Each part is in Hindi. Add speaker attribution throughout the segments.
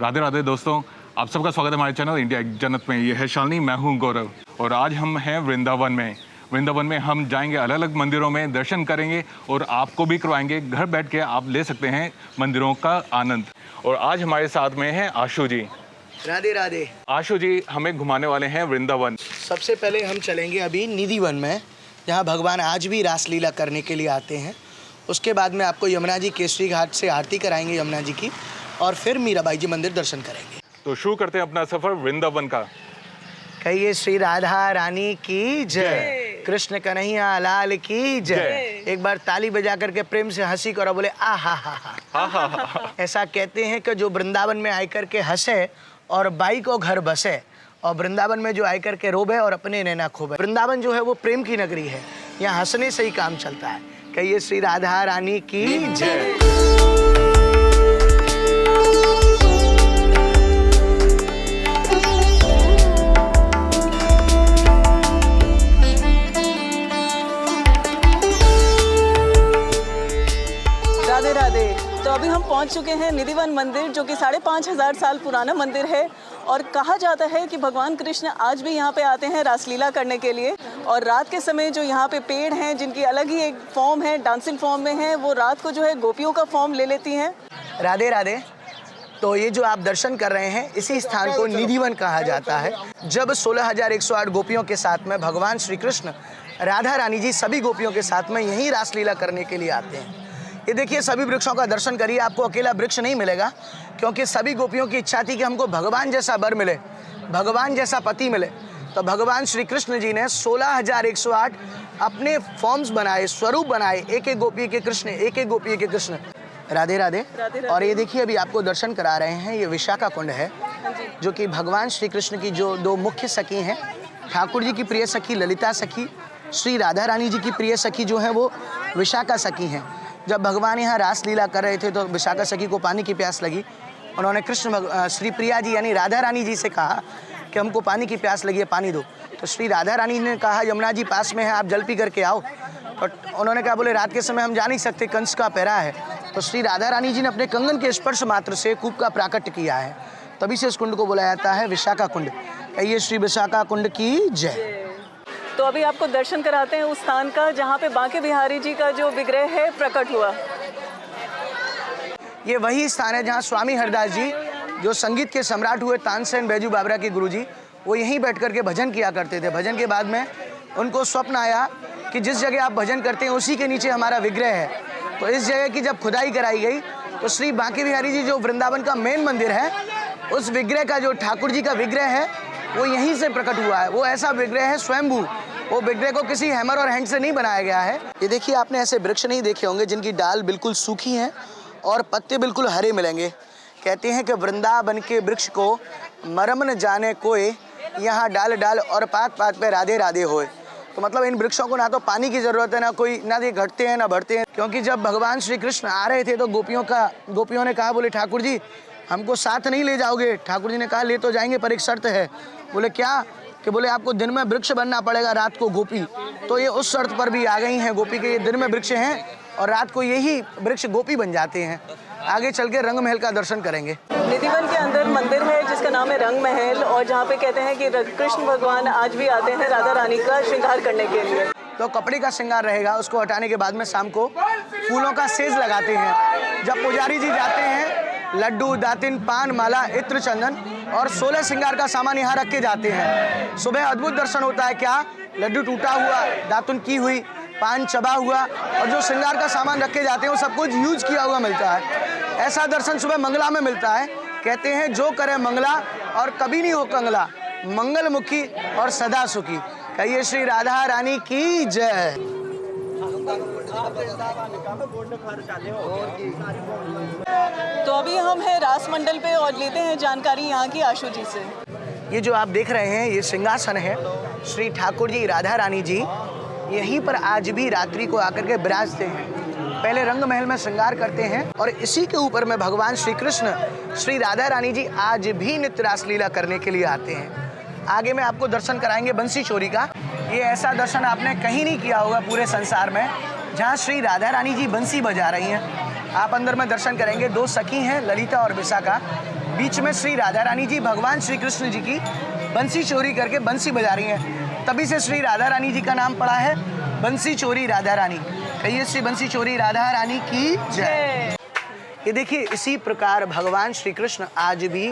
Speaker 1: राधे राधे दोस्तों, आप सबका स्वागत है हमारे चैनल इंडिया एक जन्नत में। ये है शालिनी, मैं हूँ गौरव और आज हम हैं वृंदावन में। वृंदावन में हम जाएंगे, अलग अलग मंदिरों में दर्शन करेंगे और आपको भी करवाएंगे। घर बैठ के आप ले सकते हैं मंदिरों का आनंद। और आज हमारे साथ में हैं आशु जी।
Speaker 2: राधे राधे।
Speaker 1: आशु जी हमें घुमाने वाले हैं वृंदावन।
Speaker 2: सबसे पहले हम चलेंगे अभी निधिवन में, जहाँ भगवान आज भी रासलीला करने के लिए आते हैं। उसके बाद में आपको यमुना जी केसरी घाट से आरती कराएंगे यमुना जी की, और फिर मीराबाई जी मंदिर दर्शन करेंगे।
Speaker 1: तो शुरू करते हैं अपना सफर वृंदावन का।
Speaker 2: कहिए श्री राधा रानी की जय, कृष्ण कन्हैया लाल की जय। एक बार ताली बजा करके प्रेम से हंसी करो, बोले आ हा हा। ऐसा कहते हैं कि जो वृंदावन में आकर के हंसे और बाई को घर बसे, और वृंदावन में जो आकर के रोबे और अपने नैना खोबे। वृंदावन जो है वो प्रेम की नगरी है, यहाँ हंसने से ही काम चलता है। कहिए श्री राधा रानी की जय।
Speaker 3: राधे राधे। तो अभी हम पहुंच चुके हैं निधिवन मंदिर, जो कि 5500 साल पुराना मंदिर है। और कहा जाता है कि भगवान कृष्ण आज भी यहाँ पे आते हैं रासलीला करने के लिए। और रात के समय जो यहाँ पे पेड़ हैं, जिनकी अलग ही एक फॉर्म है, डांसिंग फॉर्म में है, वो रात को जो है गोपियों का फॉर्म ले लेती हैं।
Speaker 2: राधे राधे। तो ये जो आप दर्शन कर रहे हैं, इसी स्थान को निधिवन कहा जाता है। जब 16,108 गोपियों के साथ में भगवान श्री कृष्ण, राधा रानी जी सभी गोपियों के साथ में यहीं रासलीला करने के लिए आते हैं। ये देखिए, सभी वृक्षों का दर्शन करिए, आपको अकेला वृक्ष नहीं मिलेगा, क्योंकि सभी गोपियों की इच्छा थी कि हमको भगवान जैसा वर मिले, भगवान जैसा पति मिले। तो भगवान श्री कृष्ण जी ने 16,108 अपने फॉर्म्स बनाए, स्वरूप बनाए, एक एक गोपी के कृष्ण, एक एक गोपी के कृष्ण। राधे राधे। और ये देखिए, अभी आपको दर्शन करा रहे हैं, ये विशाखा कुंड है, जो कि भगवान श्री कृष्ण की जो दो मुख्य सखी हैं, ठाकुर जी की प्रिय सखी ललिता सखी, श्री राधा रानी जी की प्रिय सखी जो है वो विशाखा सखी हैं। जब भगवान यहाँ रासलीला कर रहे थे तो विशाखा सखी को पानी की प्यास लगी। उन्होंने श्री प्रिया जी यानी राधा रानी जी से कहा कि हमको पानी की प्यास लगी है, पानी दो। तो श्री राधा रानी ने कहा यमुना जी पास में है, आप जल पी करके आओ। तो उन्होंने कहा, बोले रात के समय हम जा नहीं सकते, कंस का पहरा है। तो श्री राधा रानी जी ने अपने कंगन के स्पर्श मात्र से कूप का प्राकट्य किया है, तभी से इस कुंड को बोला जाता है विशाखा कुंड। कहिए श्री विशाखा कुंड की जय।
Speaker 3: तो अभी आपको दर्शन कराते हैं उस स्थान का, जहाँ पे बांके बिहारी जी का जो विग्रह है प्रकट हुआ।
Speaker 2: ये वही स्थान है जहाँ स्वामी हरदास जी, जो संगीत के सम्राट हुए, तानसेन बैजू बाबरा के गुरुजी, वो यहीं बैठ करके भजन किया करते थे। भजन के बाद में उनको स्वप्न आया कि जिस जगह आप भजन करते हैं उसी के नीचे हमारा विग्रह है। तो इस जगह की जब खुदाई कराई गई तो श्री बांके बिहारी जी जो वृंदावन का मेन मंदिर है, उस विग्रह का, जो ठाकुर जी का विग्रह है, वो यहीं से प्रकट हुआ है। वो ऐसा विग्रह है स्वयंभू, वो विग्रह को किसी हैमर और हैंड से नहीं बनाया गया है। ये देखिए, आपने ऐसे वृक्ष नहीं देखे होंगे जिनकी डाल बिल्कुल सूखी हैं और पत्ते बिल्कुल हरे मिलेंगे। कहते हैं कि वृंदावन के वृक्ष को मरम न जाने कोई, यहाँ डाल डाल और पात पात पे राधे राधे होए। तो मतलब इन वृक्षों को ना तो पानी की जरूरत है, ना कोई, ना ये घटते हैं ना बढ़ते हैं। क्योंकि जब भगवान श्री कृष्ण आ रहे थे तो गोपियों ने कहा, बोले ठाकुर जी हमको साथ नहीं ले जाओगे? ठाकुर जी ने कहा, ले तो जाएंगे पर एक शर्त है। बोले क्या? कि बोले आपको दिन में वृक्ष बनना पड़ेगा, रात को गोपी। तो ये उस शर्त पर भी आ गई हैं गोपी के, ये दिन में वृक्ष हैं और रात को यही वृक्ष गोपी बन जाते हैं। आगे चल के रंग महल का दर्शन करेंगे।
Speaker 3: निधिवन के अंदर मंदिर है जिसका नाम है रंग महल, और जहाँ पे कहते हैं कि कृष्ण भगवान आज भी आते हैं राधा रानी का श्रृंगार करने के लिए।
Speaker 2: तो कपड़े का श्रृंगार रहेगा, उसको हटाने के बाद में शाम को फूलों का सेज लगाते हैं। जब पुजारी जी जाते हैं, लड्डू, दातिन, पान, माला, इत्र, चंदन और 16 श्रृंगार का सामान यहाँ रख के जाते हैं। सुबह अद्भुत दर्शन होता है। क्या? लड्डू टूटा हुआ, दातुन की हुई, पान चबा हुआ, और जो श्रृंगार का सामान रखे जाते हैं वो सब कुछ यूज किया हुआ मिलता है। ऐसा दर्शन सुबह मंगला में मिलता है। कहते हैं जो करे मंगला और कभी नहीं हो कंगला, मंगल मुखी और सदा सुखी। कहिए श्री राधा रानी की जय।
Speaker 3: तो अभी हम हैं रास मंडल पे और लेते हैं जानकारी यहाँ की आशु जी से।
Speaker 2: ये जो आप देख रहे हैं, ये सिंहासन है। श्री ठाकुर जी, राधा रानी जी यहीं पर आज भी रात्रि को आकर के विराजते हैं। पहले रंग महल में श्रृंगार करते हैं और इसी के ऊपर में भगवान श्री कृष्ण, श्री राधा रानी जी आज भी नित्य रासलीला करने के लिए आते हैं। आगे में आपको दर्शन कराएंगे बंसी चोरी का। ये ऐसा दर्शन आपने कहीं नहीं किया होगा पूरे संसार में, जहाँ श्री राधा रानी जी बंसी बजा रही हैं। आप अंदर में दर्शन करेंगे। दो सखी हैं, ललिता और विशाखा। बीच में श्री राधा रानी जी भगवान श्री कृष्ण जी की बंसी चोरी करके बंसी बजा रही हैं, तभी से श्री राधा रानी जी का नाम पड़ा है बंसी चोरी राधा रानी। कहिए श्री बंसी चोरी राधा रानी की जय। ये देखिए, इसी प्रकार भगवान श्री कृष्ण आज भी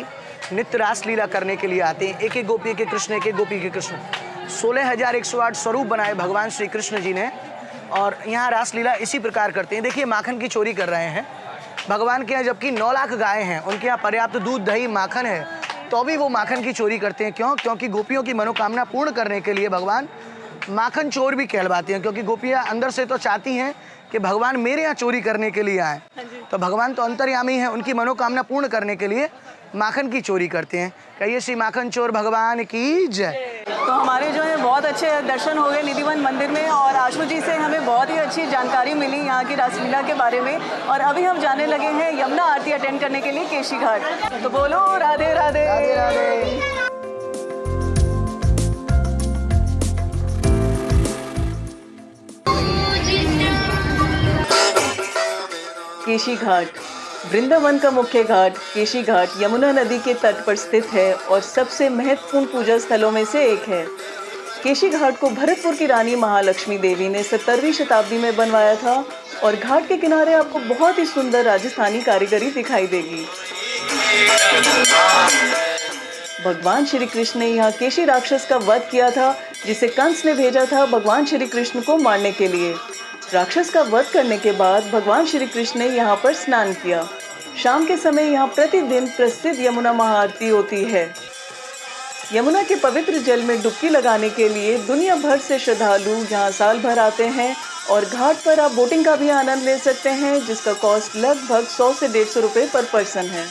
Speaker 2: नित्य रासलीला करने के लिए आते हैं। एक एक गोपी के कृष्ण, एक एक गोपी के कृष्ण। 16,108 स्वरूप बनाए भगवान श्री कृष्ण जी ने, और यहाँ रासलीला इसी प्रकार करते हैं। देखिए, माखन की चोरी कर रहे हैं भगवान के यहाँ, जबकि 9 लाख गायें हैं, उनके यहाँ पर्याप्त दूध दही माखन है, तो भी वो माखन की चोरी करते हैं। क्यों? क्योंकि गोपियों की मनोकामना पूर्ण करने के लिए भगवान माखन चोर भी कहलवाते हैं, क्योंकि गोपियाँ अंदर से तो चाहती हैं कि भगवान मेरे यहाँ चोरी करने के लिए आए, तो भगवान तो अंतर्यामी हैं, उनकी मनोकामना पूर्ण करने के लिए माखन की चोरी करते हैं। कहिए श्री माखन चोर भगवान की जय।
Speaker 3: तो हमारे जो है बहुत अच्छे दर्शन हो गए निधिवन मंदिर में, और आशु जी से हमें बहुत ही अच्छी जानकारी मिली यहाँ की रासलीला के बारे में। और अभी हम जाने लगे हैं यमुना आरती अटेंड करने के लिए केशी घाट। तो बोलो राधे राधे,
Speaker 2: राधे राधे।
Speaker 3: केशी घाट वृंदावन का मुख्य घाट केशी घाट यमुना नदी के तट पर स्थित है और सबसे महत्वपूर्ण पूजा स्थलों में से एक है। केशी घाट को भरतपुर की रानी महालक्ष्मी देवी ने 17वीं शताब्दी में बनवाया था, और घाट के किनारे आपको बहुत ही सुंदर राजस्थानी कारीगरी दिखाई देगी। भगवान श्री कृष्ण ने यहाँ केशी राक्षस का वध किया था, जिसे कंस ने भेजा था भगवान श्री कृष्ण को मारने के लिए। राक्षस का वध करने के बाद भगवान श्री कृष्ण ने यहाँ पर स्नान किया। शाम के समय यहाँ प्रतिदिन प्रसिद्ध यमुना महाआरती होती है। यमुना के पवित्र जल में डुबकी लगाने के लिए दुनिया भर से श्रद्धालु यहाँ साल भर आते हैं, और घाट पर आप बोटिंग का भी आनंद ले सकते हैं, जिसका कॉस्ट लगभग 100 से 150 रुपये पर पर्सन है।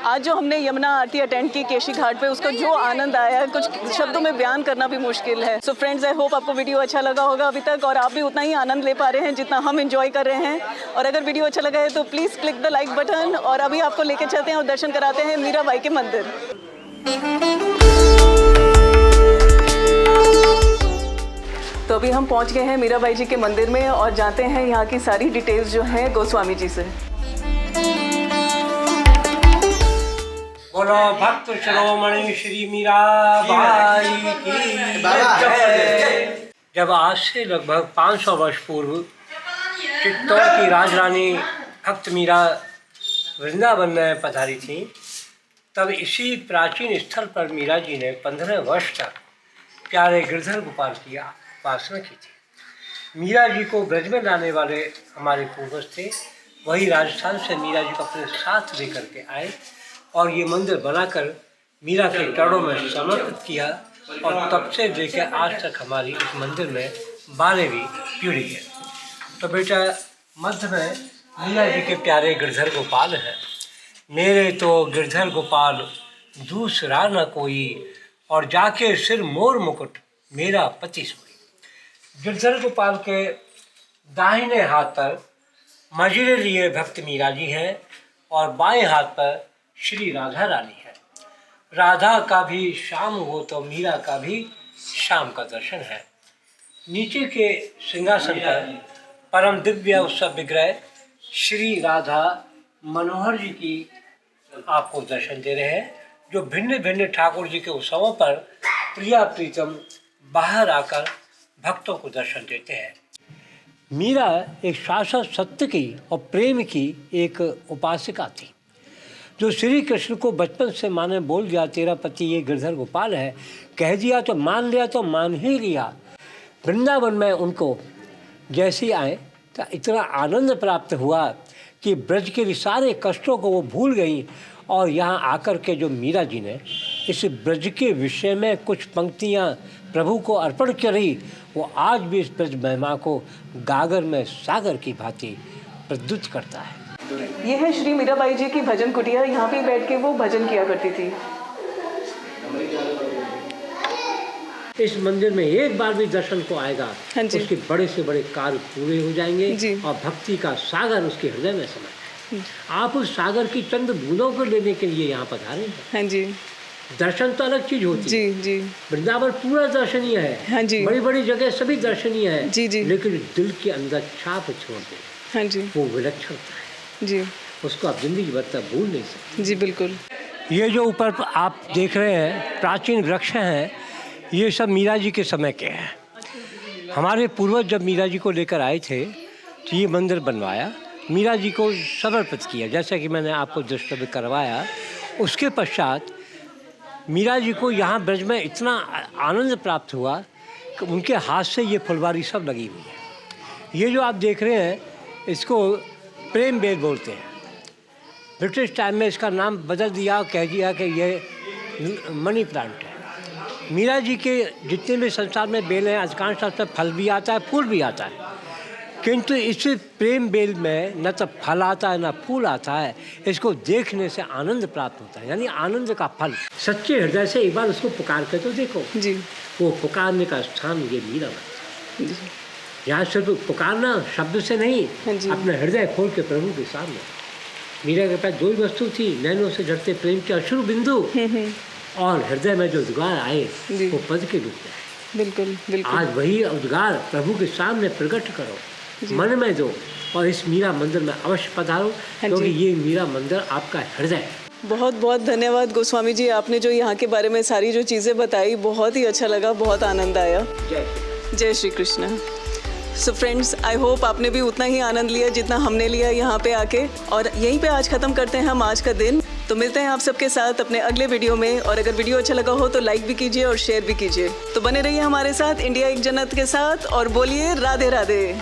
Speaker 3: आज जो हमने यमुना आरती अटेंड की केशी घाट पे, उसका जो आनंद आया कुछ शब्दों में बयान करना भी मुश्किल है। सो फ्रेंड्स, आई होप आपको वीडियो अच्छा लगा होगा अभी तक, और आप भी उतना ही आनंद ले पा रहे हैं जितना हम एंजॉय कर रहे हैं। और अगर वीडियो अच्छा लगा है तो please click the like button, और अभी आपको लेके चलते हैं और दर्शन कराते हैं मीराबाई के मंदिर। तो अभी हम पहुंच गए हैं मीराबाई जी के मंदिर में, और जानते हैं यहाँ की सारी डिटेल्स जो हैं गोस्वामी जी से।
Speaker 4: बोलो भक्त शिरोमणि श्री मीराबाई की जय। जब आज से लगभग 500 वर्ष पूर्व चित्तौड़ की राजरानी भक्त मीरा वृंदावन में पधारी थी, तब इसी प्राचीन स्थल पर मीरा जी ने 15 वर्ष तक प्यारे गिरधर गोपाल की उपासना की थी। मीरा जी को ब्रज में लाने वाले हमारे पूर्वज थे, वही राजस्थान से मीरा जी को अपने साथ लेकर के आए, और ये मंदिर बनाकर मीरा के चरणों में समर्पित किया, और तब से लेकर आज तक हमारी इस मंदिर में 12वीं पीढ़ी है। तो बेटा, मध्य में मीरा जी के प्यारे गिरधर गोपाल हैं। मेरे तो गिरधर गोपाल दूसरा न कोई, और जाके सिर मोर मुकुट मेरा पति सोई। गिरधर गोपाल के दाहिने हाथ पर मजीरे लिए भक्त मीरा जी हैं, और बाएं हाथ पर श्री राधा रानी है। राधा का भी शाम हो तो मीरा का भी शाम का दर्शन है। नीचे के सिंहासन पर परम दिव्य उत्सव विग्रह श्री राधा मनोहर जी की आपको दर्शन दे रहे हैं, जो भिन्न भिन्न ठाकुर जी के उत्सवों पर प्रिया प्रीतम बाहर आकर भक्तों को दर्शन देते हैं। मीरा एक शाश्वत सत्य की और प्रेम की एक उपासिका थी, जो श्री कृष्ण को बचपन से माँ ने बोल दिया तेरा पति ये गिरधर गोपाल है, कह दिया तो मान लिया, तो मान ही लिया। वृंदावन में उनको जैसे आए तो इतना आनंद प्राप्त हुआ कि ब्रज के सारे कष्टों को वो भूल गई, और यहाँ आकर के जो मीरा जी ने इस ब्रज के विषय में कुछ पंक्तियाँ प्रभु को अर्पण करी, वो आज भी इस ब्रज महिमा को गागर में सागर की भांति प्रद्युत करता है।
Speaker 3: ये है श्री मीराबाई जी की भजन कुटिया, यहाँ पे बैठ के वो भजन किया करती थी।
Speaker 4: इस मंदिर में एक बार भी दर्शन को आएगा,
Speaker 3: हाँ जी।
Speaker 4: उसके बड़े से बड़े कार्य पूरे हो जाएंगे
Speaker 3: जी।
Speaker 4: और भक्ति का सागर उसके हृदय में समाये। आप उस सागर की चंद बूंदों को लेने के लिए यहाँ पधारे हैं।
Speaker 3: हाँ जी
Speaker 4: दर्शन तो अलग चीज होती है।
Speaker 3: जी जी
Speaker 4: वृंदावन पूरा दर्शनीय है।
Speaker 3: हाँ जी।
Speaker 4: बड़ी बड़ी जगह सभी दर्शनीय है।
Speaker 3: जी, जी।
Speaker 4: लेकिन दिल के अंदर छाप छोड़ दे,
Speaker 3: हाँ जी
Speaker 4: वो विलक्षणता है,
Speaker 3: जी
Speaker 4: उसको आप जिंदगी भर तक भूल नहीं सकते।
Speaker 3: जी बिल्कुल।
Speaker 4: ये जो ऊपर आप देख रहे हैं प्राचीन वृक्ष हैं, ये सब मीरा जी के समय के हैं। हमारे पूर्वज जब मीरा जी को लेकर आए थे तो ये मंदिर बनवाया, मीरा जी को समर्पित किया, जैसा कि मैंने आपको दृष्टि करवाया। उसके पश्चात मीरा जी को यहाँ ब्रज में इतना आनंद प्राप्त हुआ कि उनके हाथ से ये फुलवारी सब लगी हुई है। ये जो आप देख रहे हैं इसको प्रेम बेल बोलते हैं। ब्रिटिश टाइम में इसका नाम बदल दिया, कह दिया कि ये मनी प्लांट है। मीरा जी के जितने भी संसार में बेल हैं अधिकांश में फल भी आता है, फूल भी आता है, किंतु इस प्रेम बेल में न तो फल आता है न फूल आता है। इसको देखने से आनंद प्राप्त होता है, यानी आनंद का फल। सच्चे हृदय से एक बार उसको पुकार कर तो देखो,
Speaker 3: जी
Speaker 4: वो पुकारने का स्थान ये मीरा है। यहाँ सिर्फ पुकारना शब्द से नहीं,
Speaker 3: हाँ जी।
Speaker 4: अपने हृदय खोल के प्रभु के सामने। मीरा के पास दो ही वस्तु थी, नैनों से झड़ते प्रेम के अश्रु बिंदु और हृदय में जो उद्गार आए
Speaker 3: जी।
Speaker 4: वो पद के रूप में।
Speaker 3: बिल्कुल बिल्कुल।
Speaker 4: आज वही उद्गार प्रभु के सामने प्रकट करो, मन में दो और इस मीरा मंदिर में अवश्य पधारो, क्योंकि ये मीरा मंदिर आपका हृदय है।
Speaker 3: बहुत बहुत धन्यवाद गोस्वामी जी, आपने जो यहाँ के बारे में सारी जो चीज़ें बताई, बहुत ही अच्छा लगा, बहुत आनंद आया। जय Shri Krishna. So friends, I hope आपने भी उतना ही आनंद लिया जितना हमने लिया यहाँ पे आके। और यहीं पे आज ख़त्म करते हैं हम आज का दिन। तो मिलते हैं आप सबके साथ अपने अगले वीडियो में। और अगर वीडियो अच्छा लगा हो तो लाइक भी कीजिए और शेयर भी कीजिए। तो बने रहिए हमारे साथ इंडिया एक जन्नत के साथ और बोलिए राधे राधे।